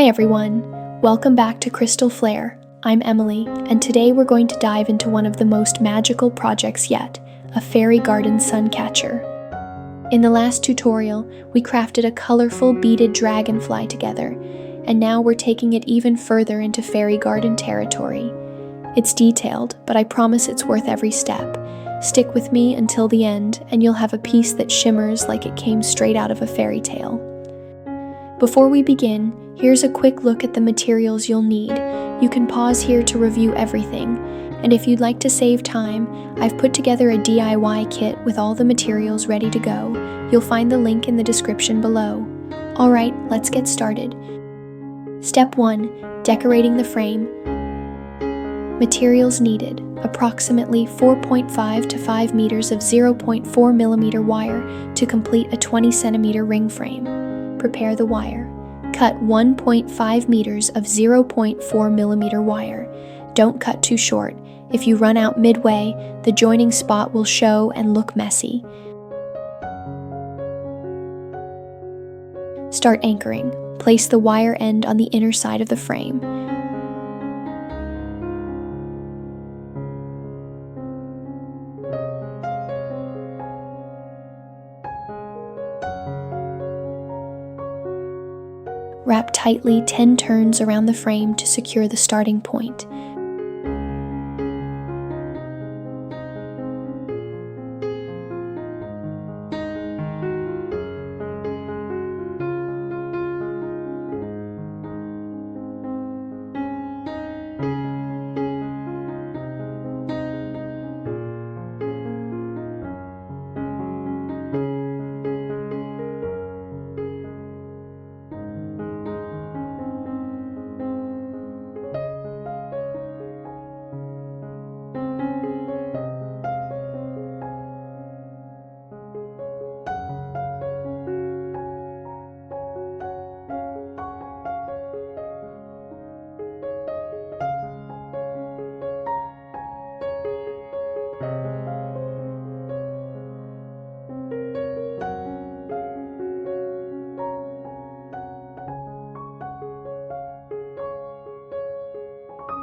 Hi everyone, welcome back to Crystal Flare. I'm Emily, and today we're going to dive into one of the most magical projects yet, a Fairy Garden Suncatcher. In the last tutorial, we crafted a colorful beaded dragonfly together, and now we're taking it even further into Fairy Garden territory. It's detailed, but I promise it's worth every step. Stick with me until the end, and you'll have a piece that shimmers like it came straight out of a fairy tale. Before we begin, here's a quick look at the materials you'll need. You can pause here to review everything, and if you'd like to save time, I've put together a DIY kit with all the materials ready to go. You'll find the link in the description below. Alright, let's get started. Step 1. Decorating the frame. Materials needed: approximately 4.5 to 5 meters of 0.4 millimeter wire to complete a 20 centimeter ring frame. Prepare the wire. Cut 1.5 meters of 0.4 millimeter wire. Don't cut too short. If you run out midway, the joining spot will show and look messy. Start anchoring. Place the wire end on the inner side of the frame. Wrap tightly 10 turns around the frame to secure the starting point.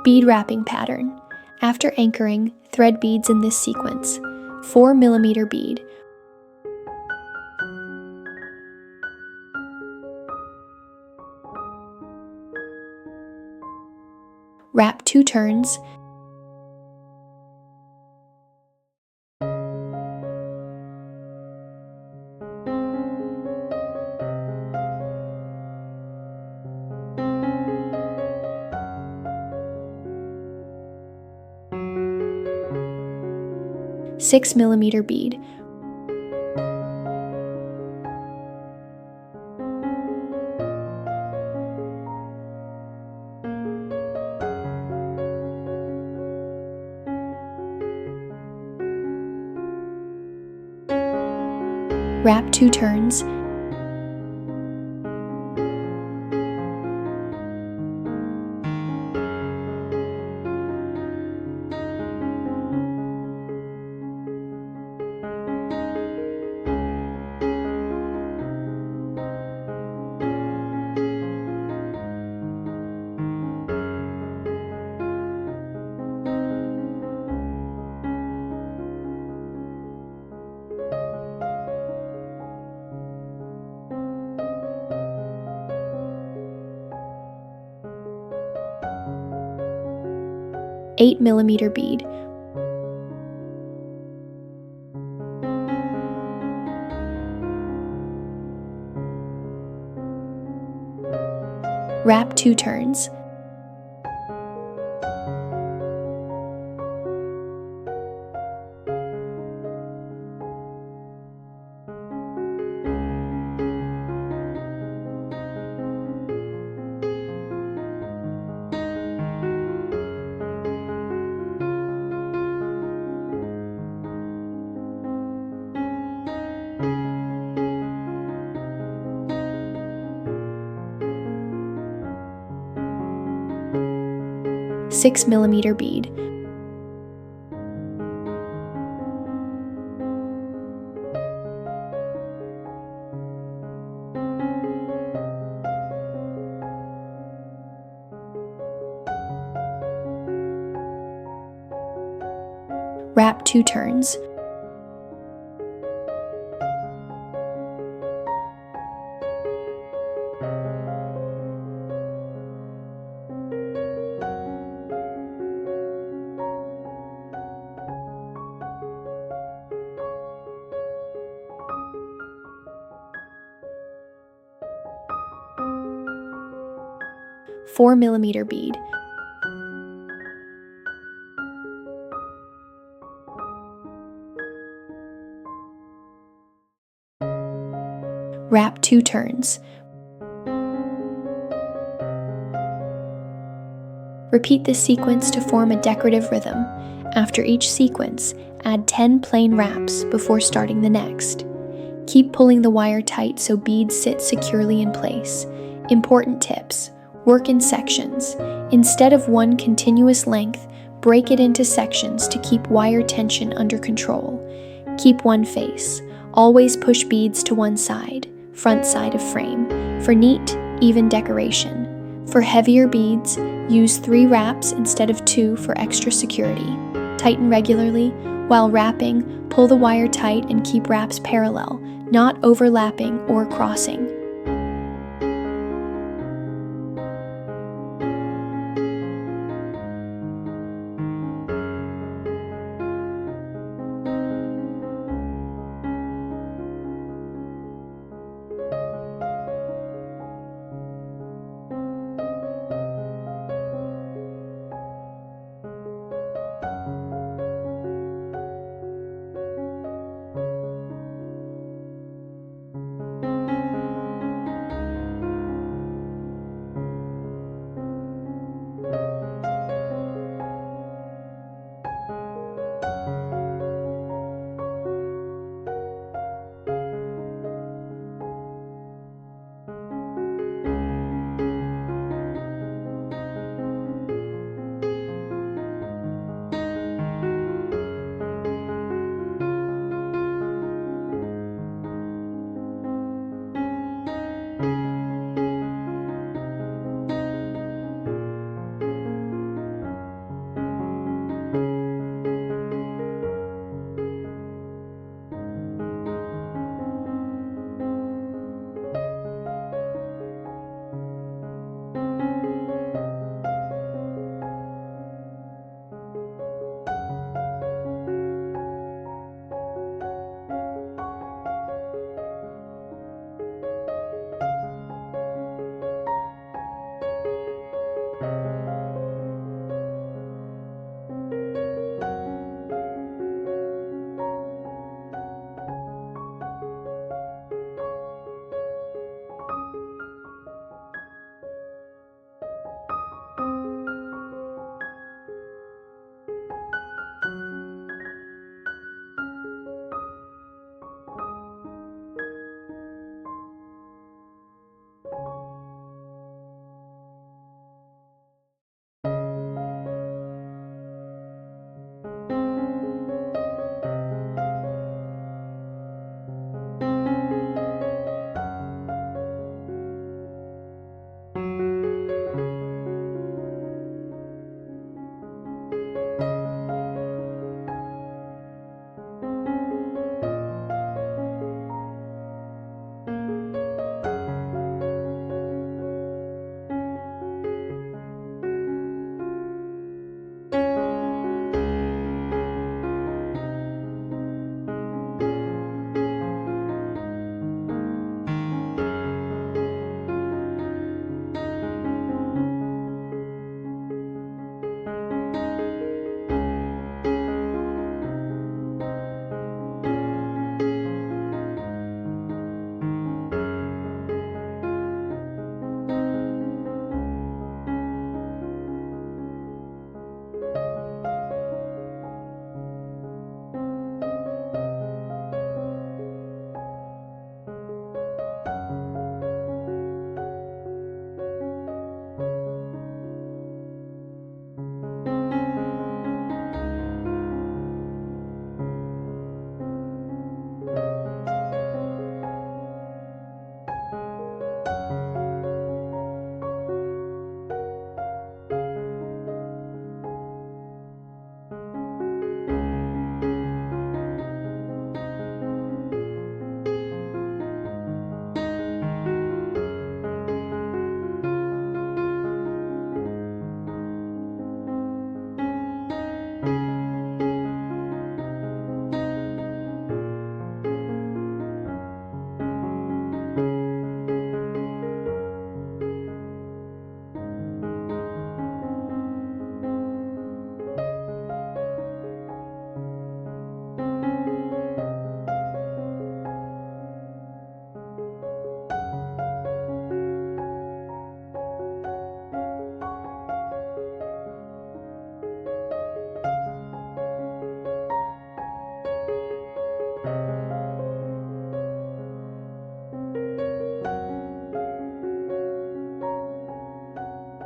Bead wrapping pattern. After anchoring, thread beads in this sequence. 4 millimeter bead. Wrap 2 turns. Six millimeter bead. Wrap 2 turns. Eight millimeter bead. Wrap 2 turns. Six millimeter bead. Wrap 2 turns. $4mm bead. Wrap 2 turns. Repeat this sequence to form a decorative rhythm. After each sequence, add 10 plain wraps before starting the next. Keep pulling the wire tight so beads sit securely in place. Important tips: work in sections. Instead of one continuous length, break it into sections to keep wire tension under control. Keep one face. Always push beads to one side, front side of frame, for neat, even decoration. For heavier beads, use 3 wraps instead of 2 for extra security. Tighten regularly. While wrapping, pull the wire tight and keep wraps parallel, not overlapping or crossing.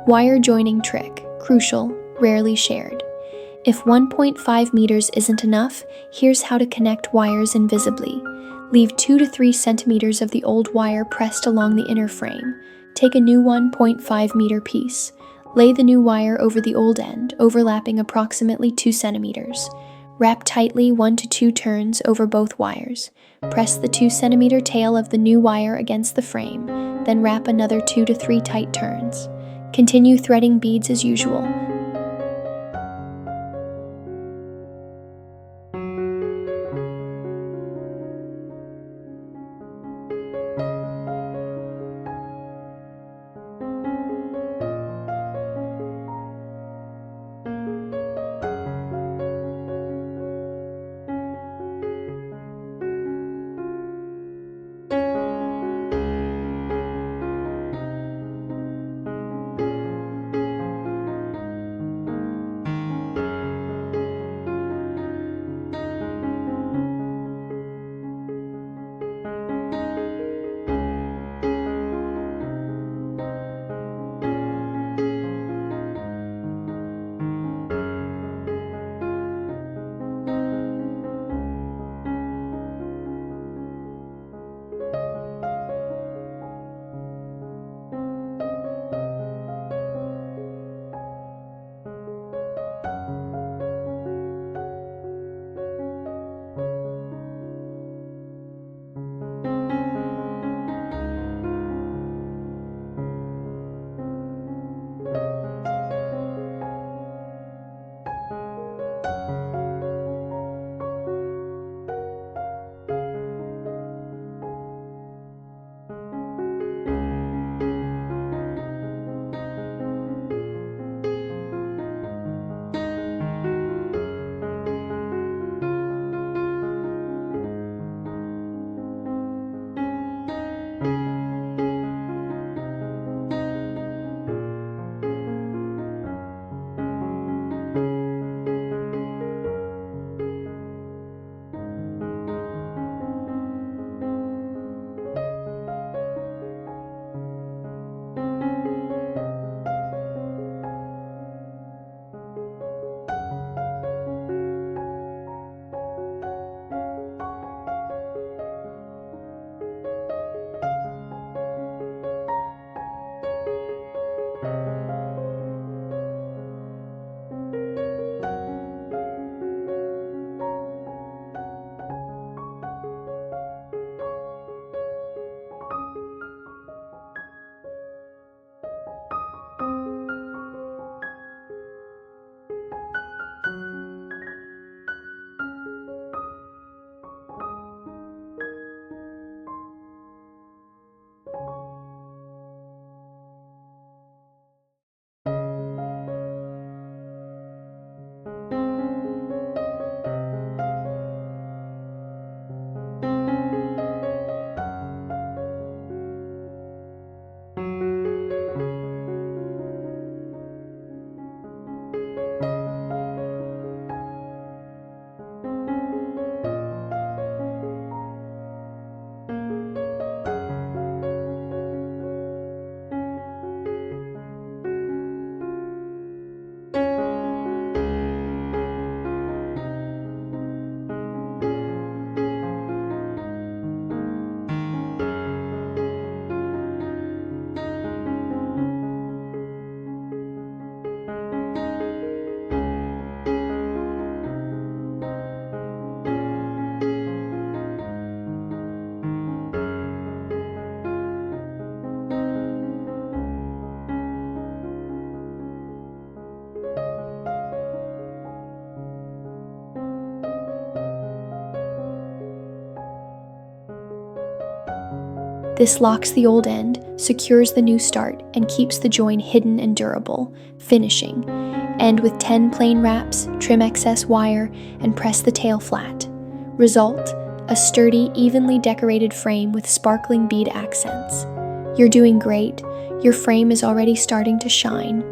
Wire joining trick, crucial, rarely shared. If 1.5 meters isn't enough, here's how to connect wires invisibly. Leave 2 to 3 centimeters of the old wire pressed along the inner frame. Take a new 1.5 meter piece. Lay the new wire over the old end, overlapping approximately 2 centimeters. Wrap tightly 1 to 2 turns over both wires. Press the 2 centimeter tail of the new wire against the frame, then wrap another 2 to 3 tight turns. Continue threading beads as usual. This locks the old end, secures the new start, and keeps the join hidden and durable. Finishing. End with 10 plain wraps, trim excess wire, and press the tail flat. Result: a sturdy, evenly decorated frame with sparkling bead accents. You're doing great. Your frame is already starting to shine.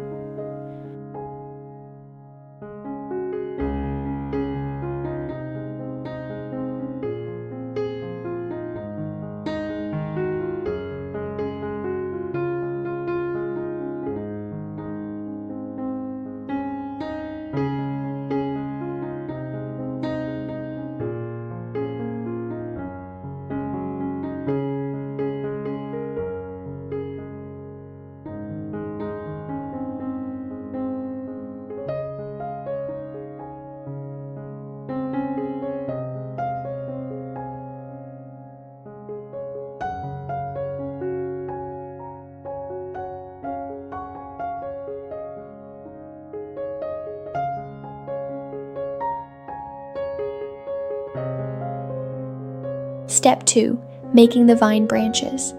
Step 2. Making the vine branches.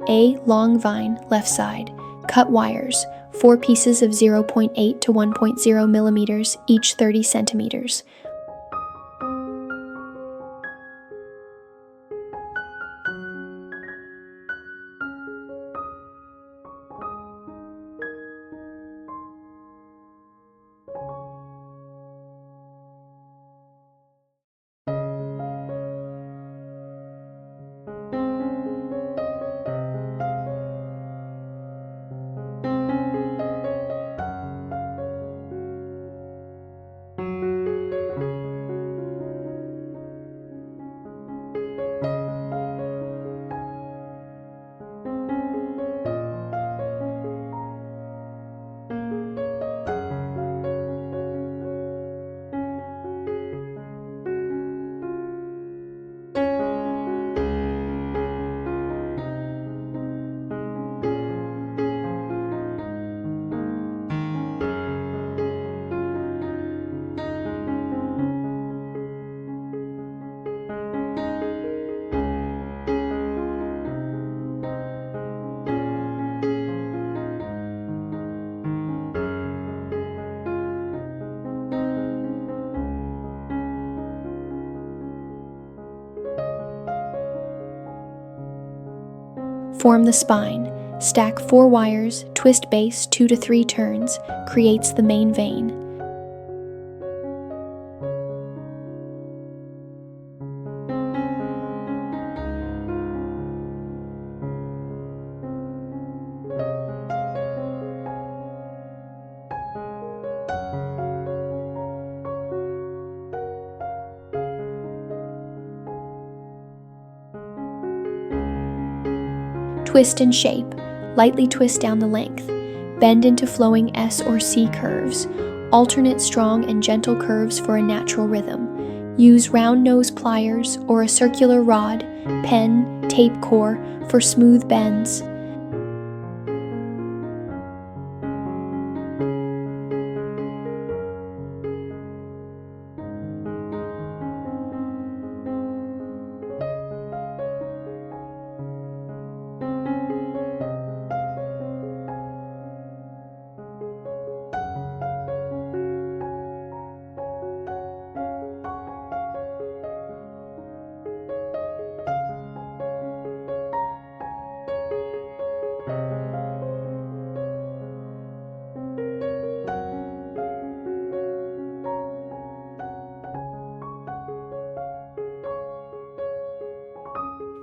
A long vine, left side. Cut wires, 4 pieces of 0.8 to 1.0 millimeters, each 30 centimeters. Form the spine. Stack 4 wires, twist base 2 to 3 turns, creates the main vein. Twist and shape. Lightly twist down the length. Bend into flowing S or C curves. Alternate strong and gentle curves for a natural rhythm. Use round nose pliers or a circular rod, pen, tape core for smooth bends.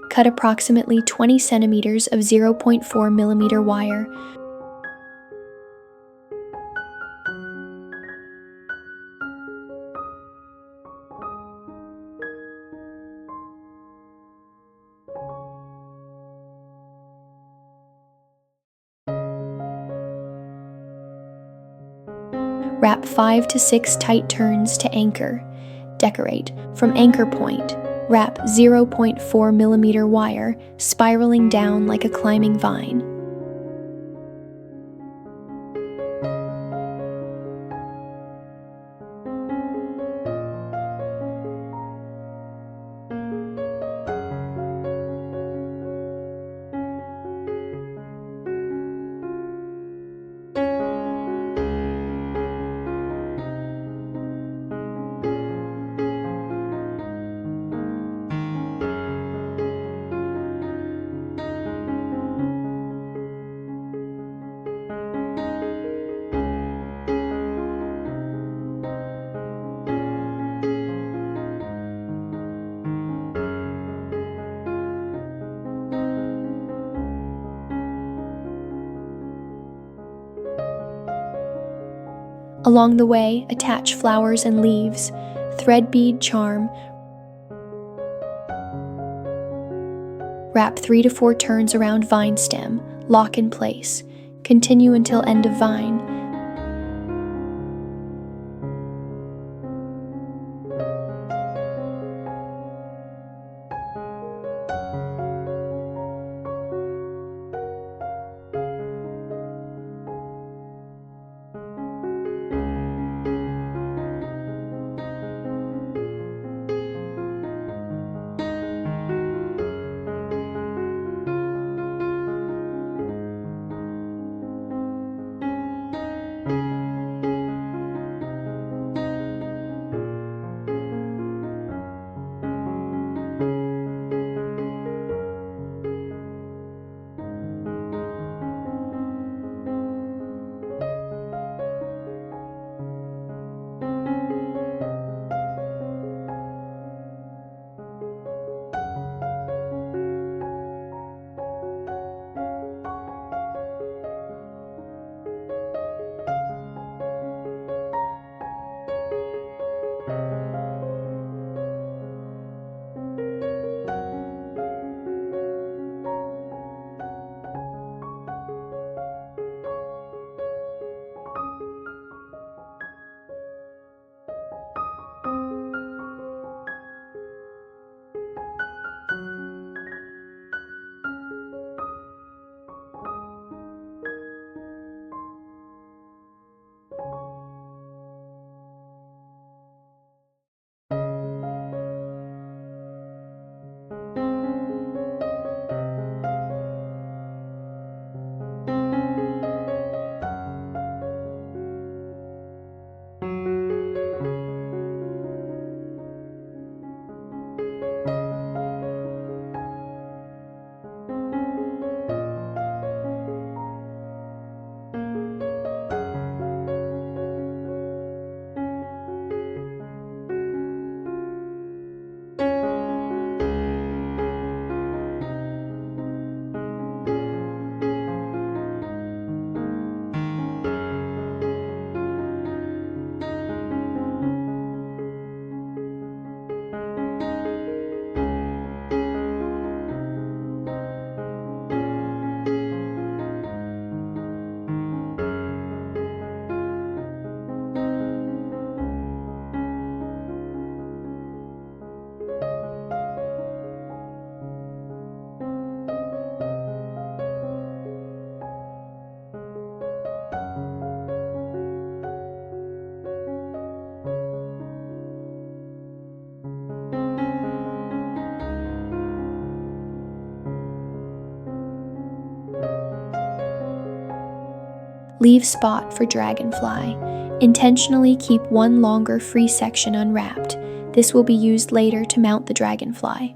Cut approximately 20 centimeters of 0.4 millimeter wire. Wrap 5 to 6 tight turns to anchor. Decorate. From anchor point, wrap 0.4 millimeter wire, spiraling down like a climbing vine. Along the way, attach flowers and leaves, thread bead charm, wrap 3 to 4 turns around vine stem, lock in place, continue until end of vine. Leave spot for dragonfly. Intentionally keep one longer free section unwrapped. This will be used later to mount the dragonfly.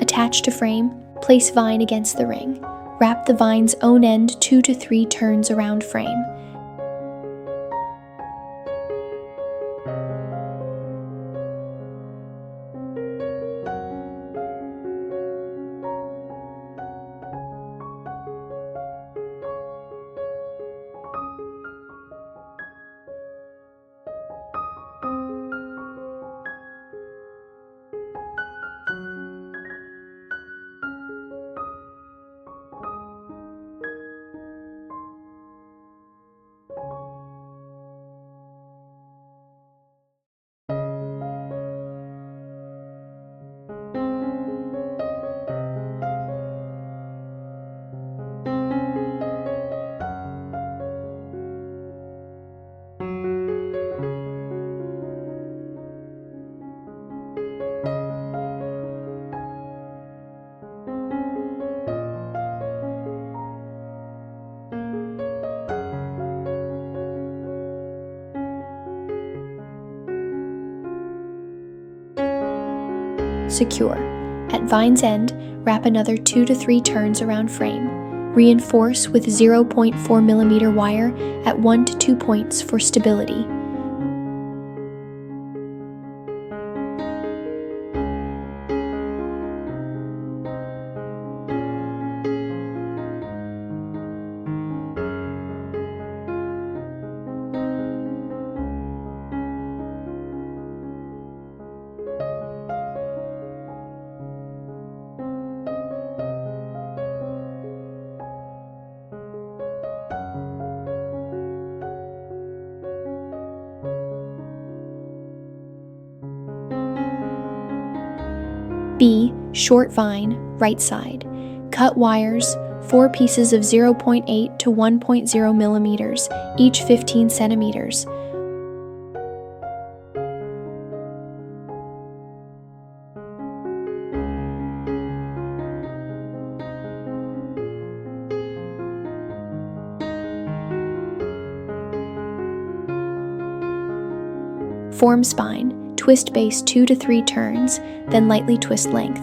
Attach to frame, place vine against the ring. Wrap the vine's own end 2 to 3 turns around frame. Secure. At vine's end, wrap another 2 to 3 turns around frame. Reinforce with 0.4mm wire at 1 to 2 points for stability. B. Short vine, right side. Cut wires, 4 pieces of 0.8 to 1.0mm, each 15 centimeters. Form spine. Twist base 2 to 3 turns, then lightly twist length.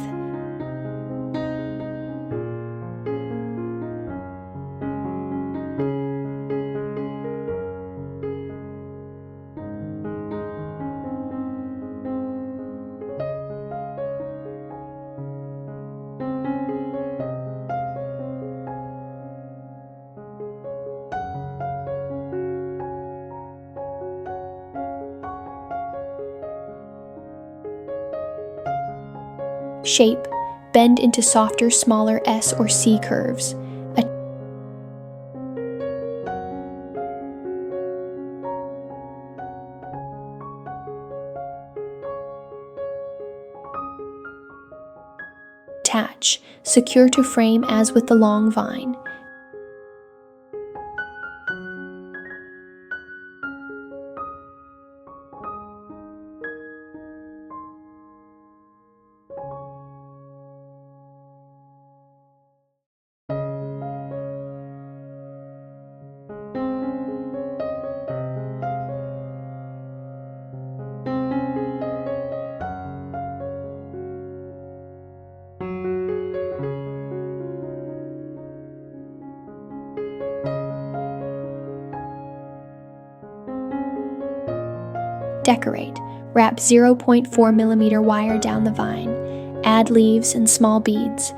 Shape. Bend into softer, smaller S or C curves. Attach. Secure to frame as with the long vine. Decorate. Wrap 0.4mm wire down the vine. Add leaves and small beads.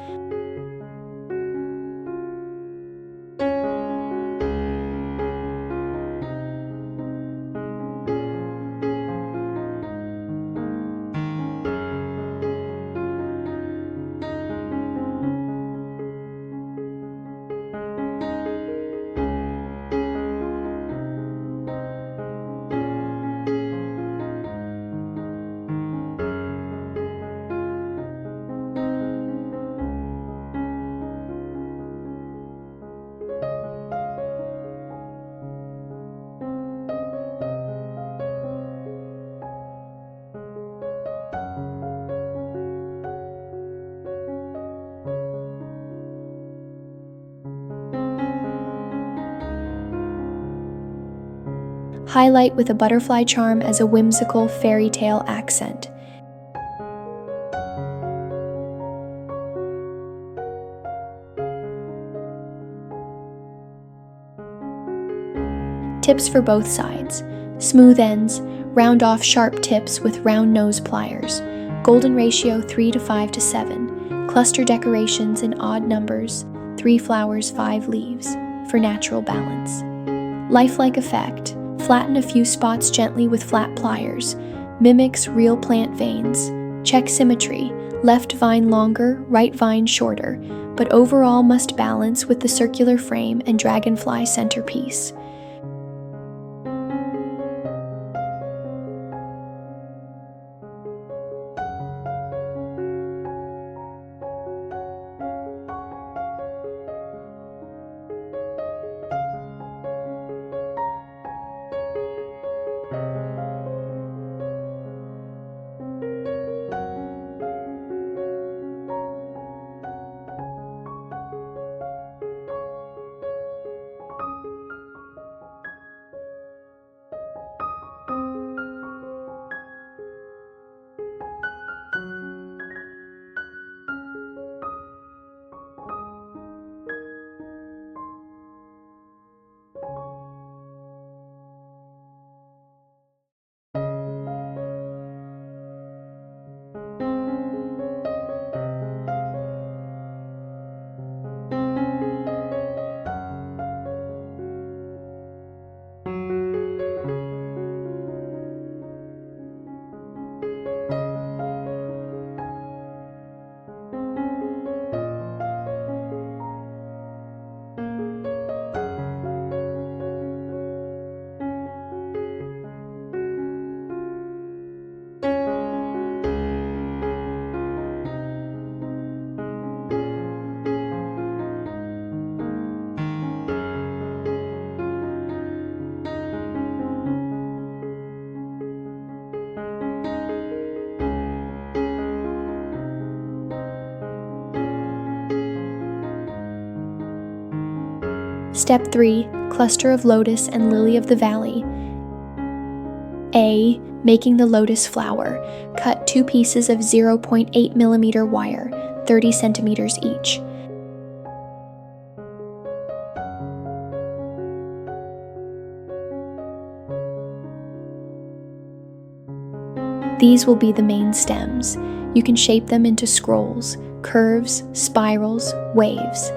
Highlight with a butterfly charm as a whimsical fairy tale accent. Tips for both sides. Smooth ends, round off sharp tips with round nose pliers. Golden ratio 3 to 5 to 7. Cluster decorations in odd numbers, 3 flowers, 5 leaves, for natural balance. Lifelike effect. Flatten a few spots gently with flat pliers. Mimics real plant veins. Check symmetry. Left vine longer, right vine shorter, but overall must balance with the circular frame and dragonfly centerpiece. Step 3. Cluster of Lotus and Lily of the Valley. A. Making the lotus flower. Cut 2 pieces of 0.8 millimeter wire, 30 centimeters each. These will be the main stems. You can shape them into scrolls, curves, spirals, waves.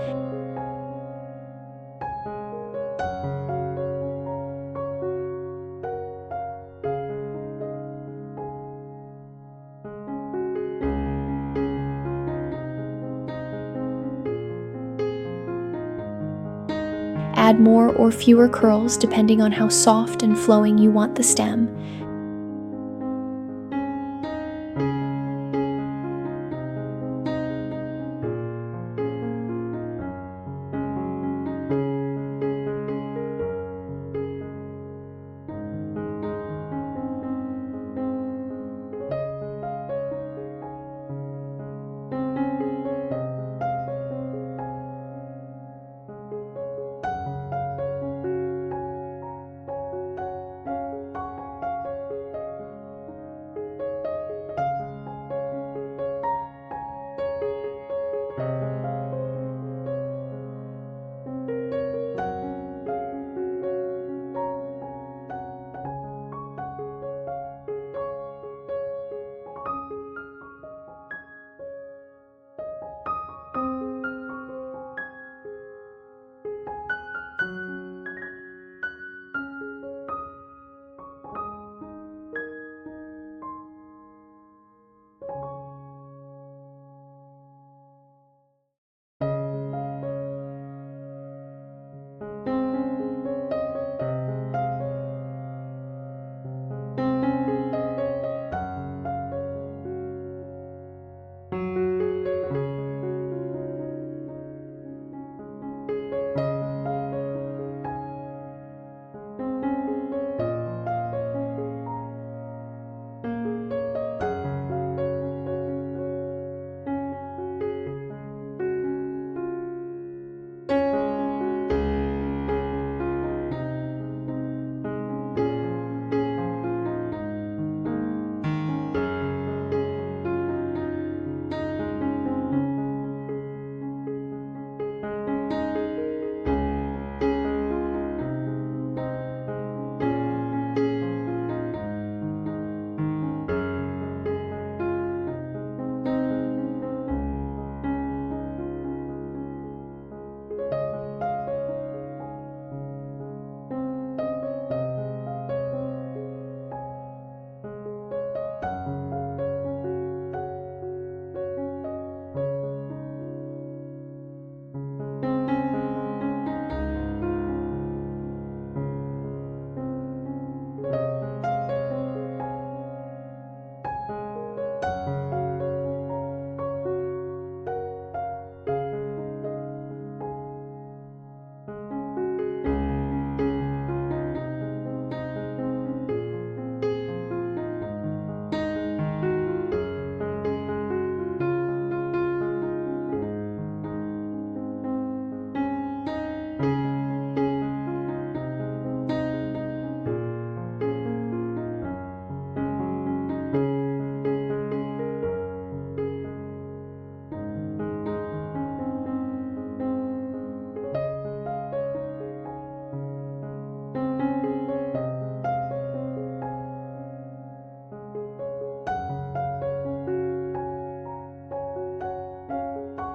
Add more or fewer curls depending on how soft and flowing you want the stem.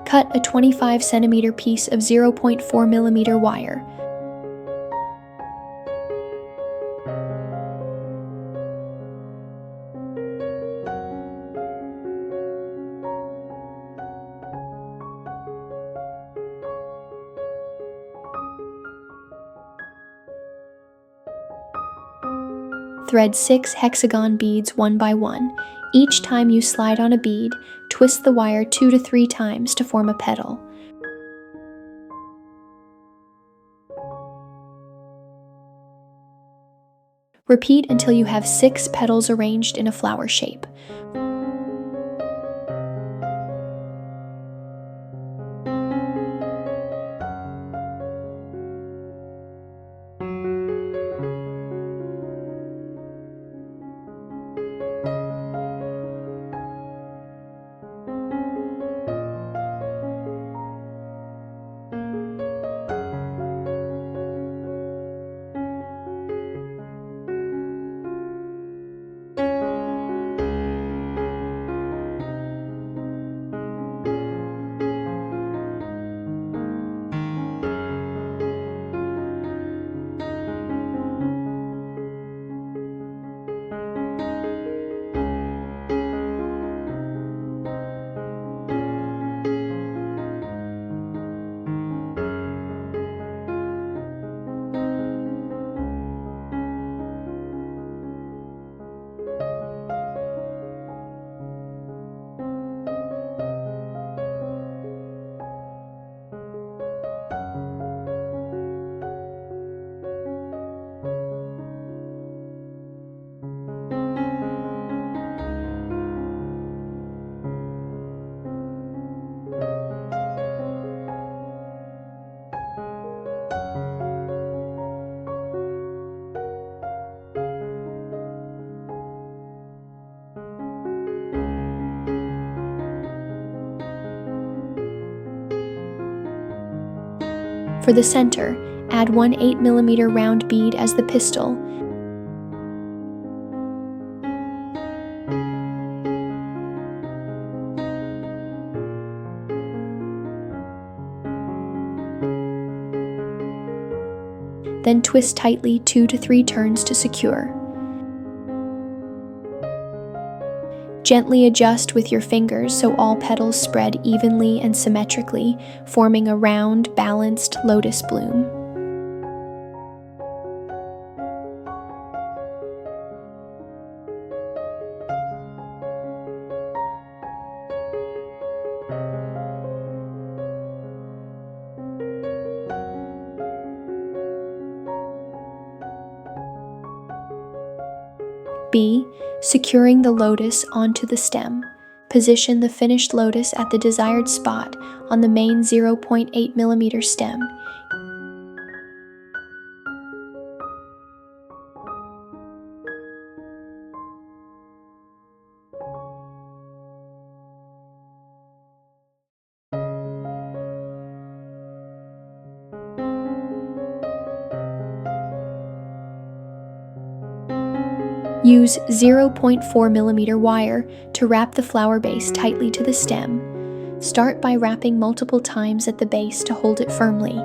Cut a 25 centimeter piece of 0.4 millimeter wire. Thread 6 hexagon beads one by one. Each time you slide on a bead, twist the wire 2 to 3 times to form a petal. Repeat until you have 6 petals arranged in a flower shape. For the center, add one 8mm round bead as the pistil. Then twist tightly 2 to 3 turns to secure. Gently adjust with your fingers so all petals spread evenly and symmetrically, forming a round, balanced lotus bloom. B. Securing the lotus onto the stem. Position the finished lotus at the desired spot on the main 0.8mm stem. Use 0.4mm wire to wrap the flower base tightly to the stem. Start by wrapping multiple times at the base to hold it firmly.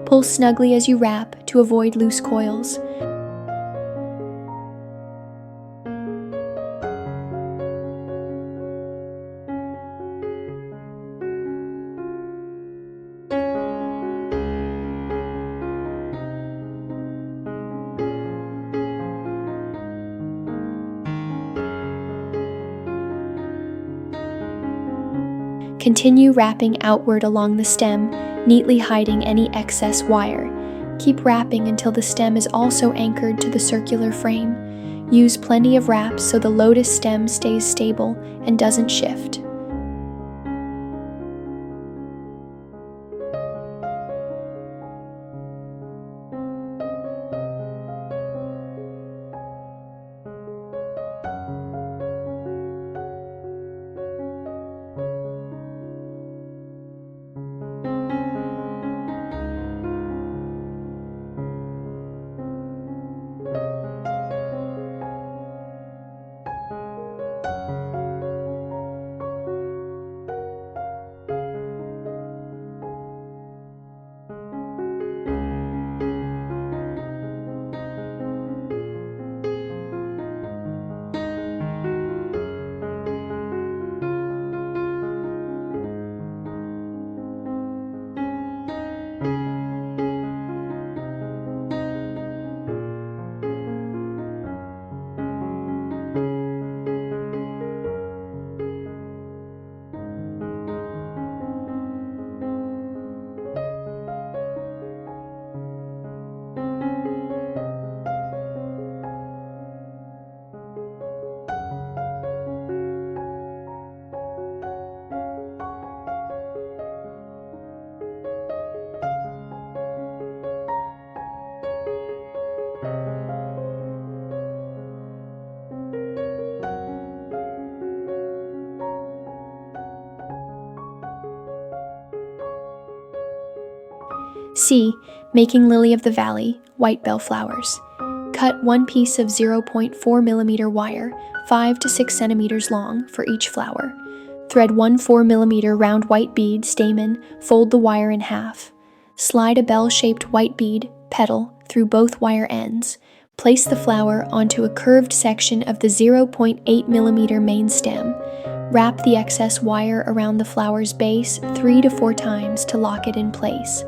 Pull snugly as you wrap to avoid loose coils. Continue wrapping outward along the stem, neatly hiding any excess wire. Keep wrapping until the stem is also anchored to the circular frame. Use plenty of wraps so the lotus stem stays stable and doesn't shift. C. Making lily of the valley, white bell flowers. Cut one piece of 0.4mm wire, 5 to 6 centimeters long, for each flower. Thread one 4mm round white bead stamen, fold the wire in half. Slide a bell-shaped white bead, petal, through both wire ends. Place the flower onto a curved section of the 0.8mm main stem. Wrap the excess wire around the flower's base 3 to 4 times to lock it in place.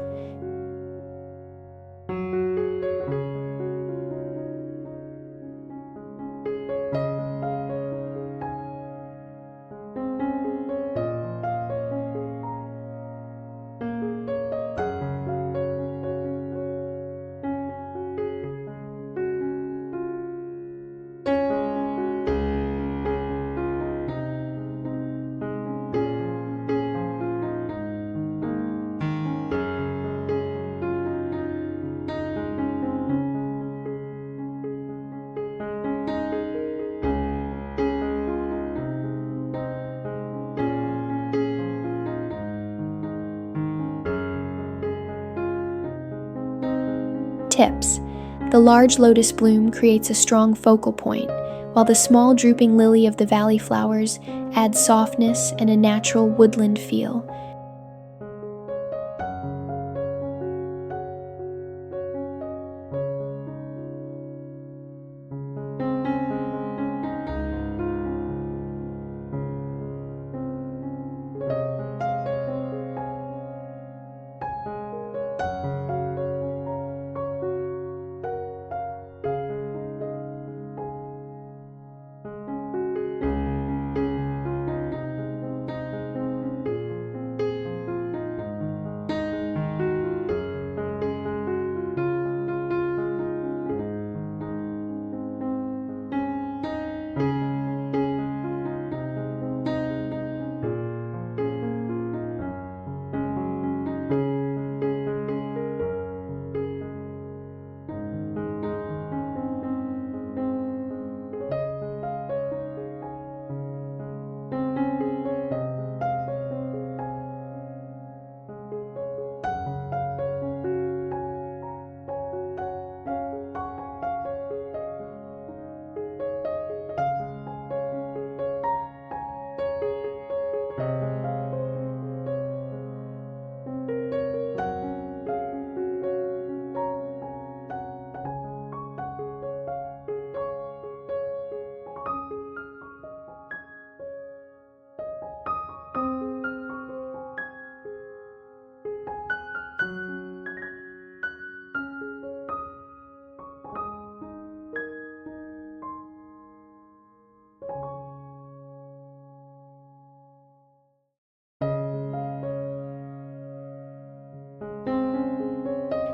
Tips. The large lotus bloom creates a strong focal point, while the small drooping lily of the valley flowers adds softness and a natural woodland feel.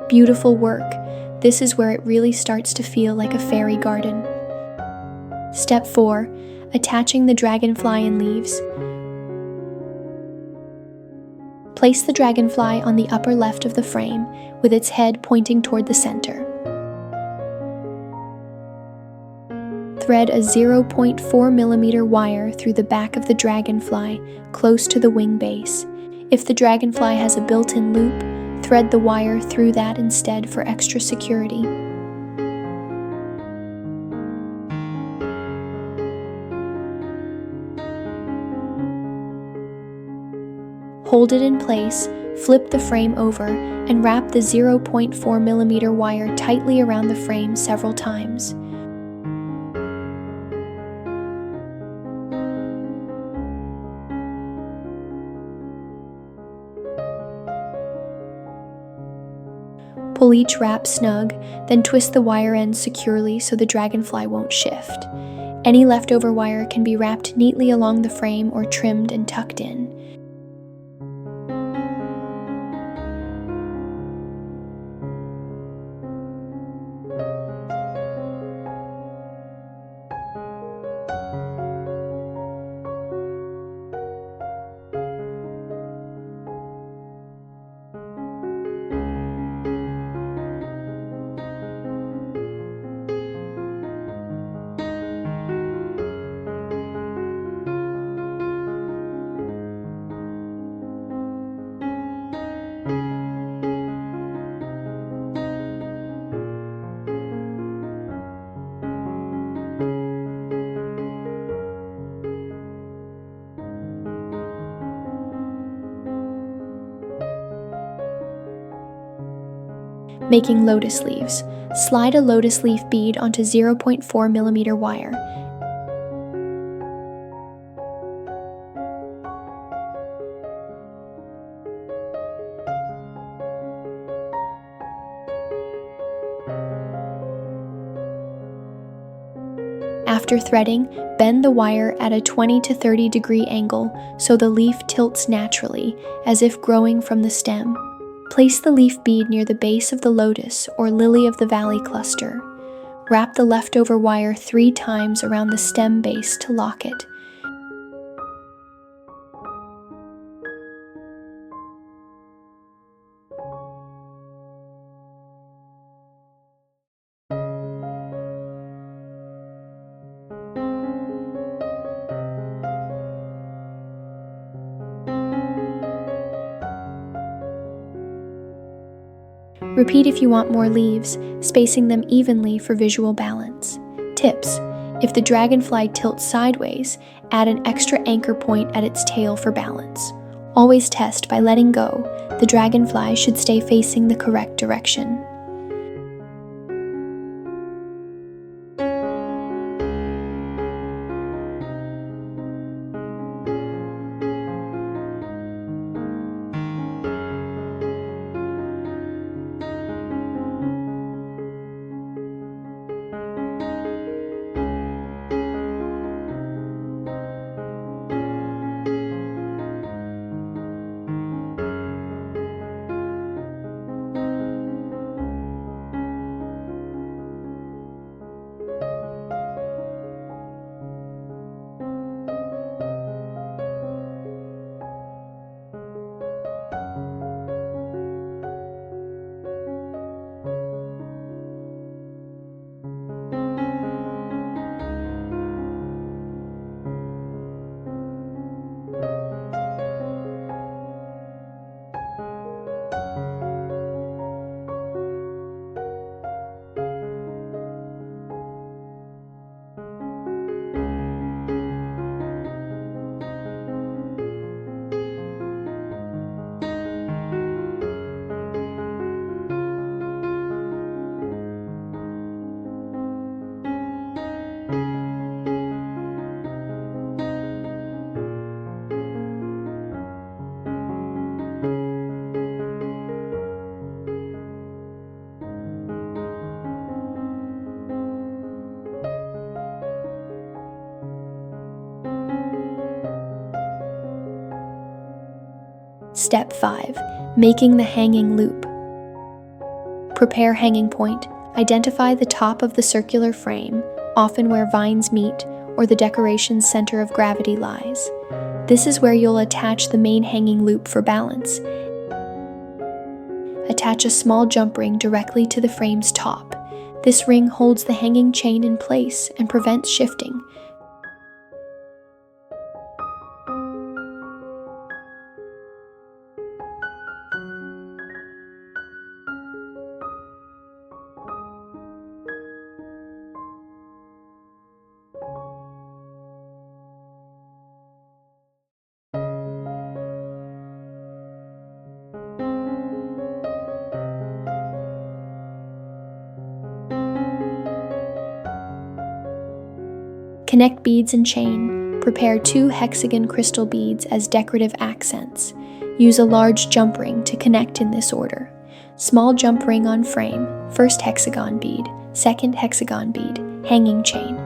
Beautiful work. This is where it really starts to feel like a fairy garden. Step 4. Attaching the dragonfly and leaves. Place the dragonfly on the upper left of the frame, with its head pointing toward the center. Thread a 0.4mm wire through the back of the dragonfly, close to the wing base. If the dragonfly has a built-in loop, thread the wire through that instead for extra security. Hold it in place, flip the frame over, and wrap the 0.4mm wire tightly around the frame several times. Pull each wrap snug, then twist the wire ends securely so the dragonfly won't shift. Any leftover wire can be wrapped neatly along the frame or trimmed and tucked in. Making lotus leaves. Slide a lotus leaf bead onto 0.4mm wire. After threading, bend the wire at a 20 to 30 degree angle so the leaf tilts naturally, as if growing from the stem. Place the leaf bead near the base of the lotus or lily of the valley cluster. Wrap the leftover wire 3 times around the stem base to lock it. Repeat if you want more leaves, spacing them evenly for visual balance. Tips: if the dragonfly tilts sideways, add an extra anchor point at its tail for balance. Always test by letting go. The dragonfly should stay facing the correct direction. Step 5. Making the hanging loop. Prepare hanging point. Identify the top of the circular frame, often where vines meet or the decoration's center of gravity lies. This is where you'll attach the main hanging loop for balance. Attach a small jump ring directly to the frame's top. This ring holds the hanging chain in place and prevents shifting. Connect beads and chain. Prepare 2 hexagon crystal beads as decorative accents. Use a large jump ring to connect in this order. Small jump ring on frame, first hexagon bead, second hexagon bead, hanging chain.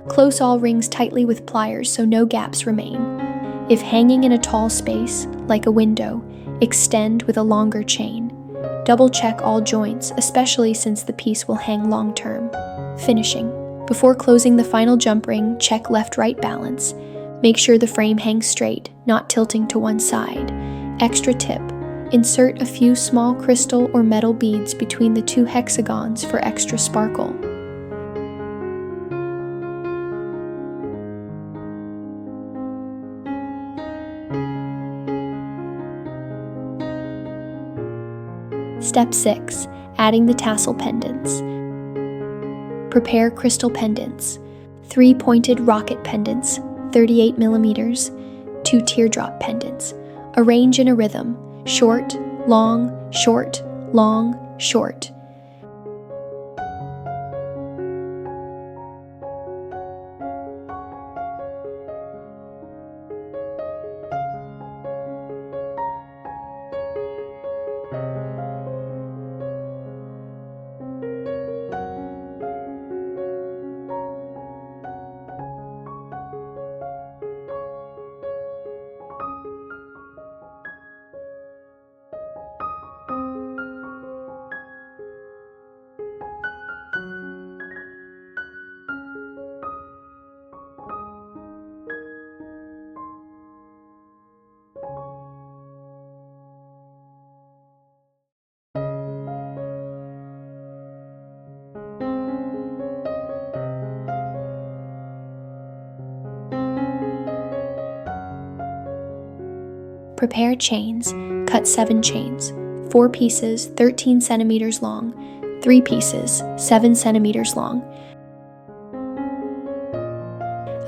Close all rings tightly with pliers so no gaps remain. If hanging in a tall space, like a window, extend with a longer chain. Double check all joints, especially since the piece will hang long term. Finishing. Before closing the final jump ring, check left-right balance. Make sure the frame hangs straight, not tilting to one side. Extra tip: insert a few small crystal or metal beads between the two hexagons for extra sparkle. Step 6. Adding the tassel pendants. Prepare crystal pendants. 3 pointed rocket pendants, 38 millimeters, 2 teardrop pendants. Arrange in a rhythm: short, long, short, long, short. Prepare chains. Cut 7 chains, 4 pieces 13 centimeters long, 3 pieces 7 centimeters long.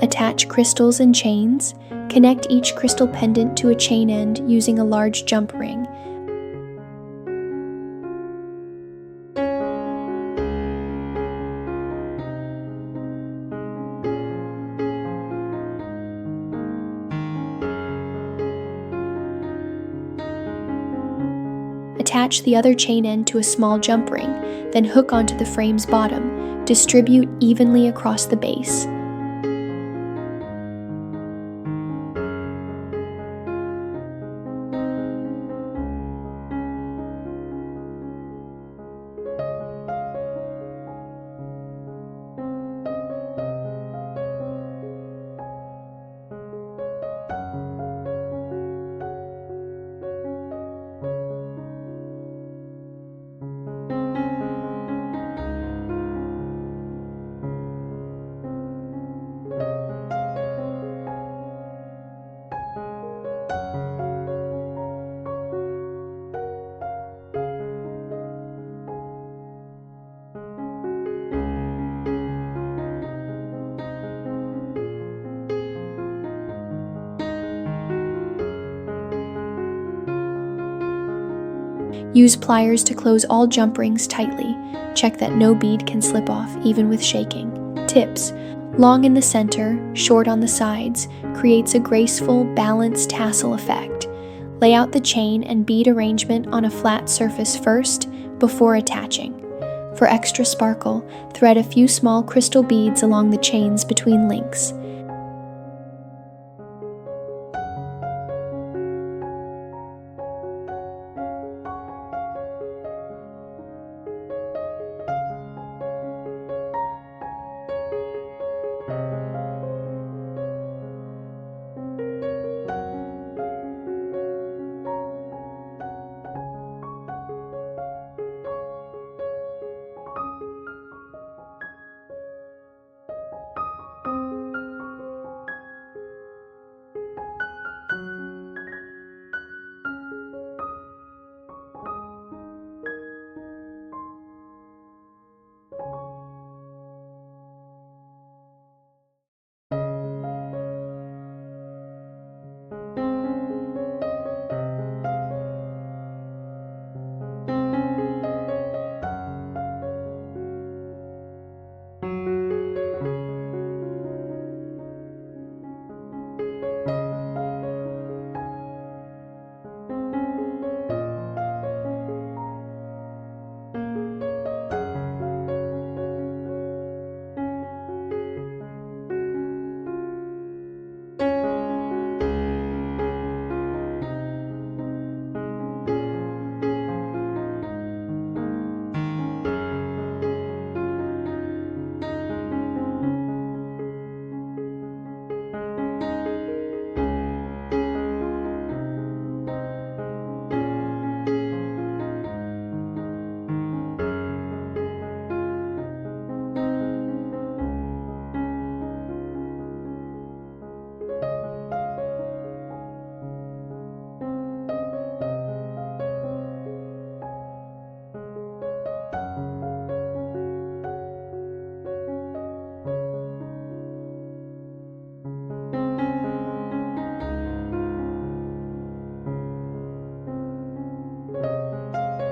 Attach crystals and chains. Connect each crystal pendant to a chain end using a large jump ring. Attach the other chain end to a small jump ring, then hook onto the frame's bottom. Distribute evenly across the base. Use pliers to close all jump rings tightly. Check that no bead can slip off, even with shaking. Tips: long in the center, short on the sides, creates a graceful, balanced tassel effect. Lay out the chain and bead arrangement on a flat surface first, before attaching. For extra sparkle, thread a few small crystal beads along the chains between links.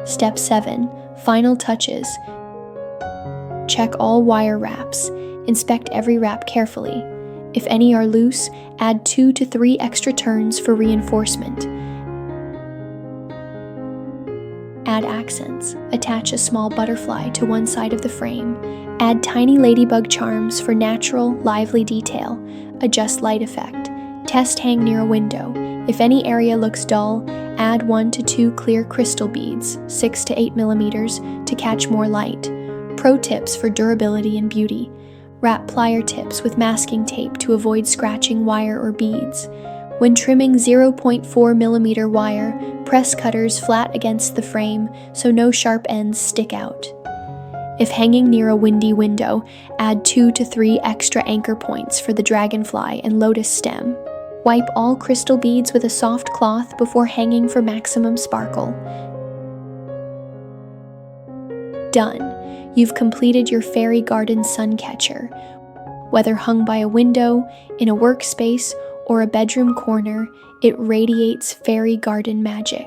Step 7. Final touches. Check all wire wraps. Inspect every wrap carefully. If any are loose, add 2 to 3 extra turns for reinforcement. Add accents. Attach a small butterfly to one side of the frame. Add tiny ladybug charms for natural, lively detail. Adjust light effect. Test hang near a window. If any area looks dull, add 1 to 2 clear crystal beads, 6 to 8 millimeters, to catch more light. Pro tips for durability and beauty. Wrap plier tips with masking tape to avoid scratching wire or beads. When trimming 0.4 millimeter wire, press cutters flat against the frame so no sharp ends stick out. If hanging near a windy window, add 2 to 3 extra anchor points for the dragonfly and lotus stem. Wipe all crystal beads with a soft cloth before hanging for maximum sparkle. Done. You've completed your Fairy Garden Suncatcher. Whether hung by a window, in a workspace, or a bedroom corner, it radiates fairy garden magic.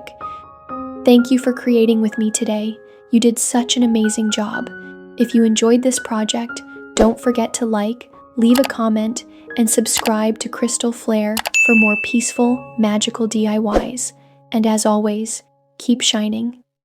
Thank you for creating with me today. You did such an amazing job. If you enjoyed this project, don't forget to like, leave a comment, and subscribe to Crystal Flair for more peaceful, magical DIYs. And as always, keep shining.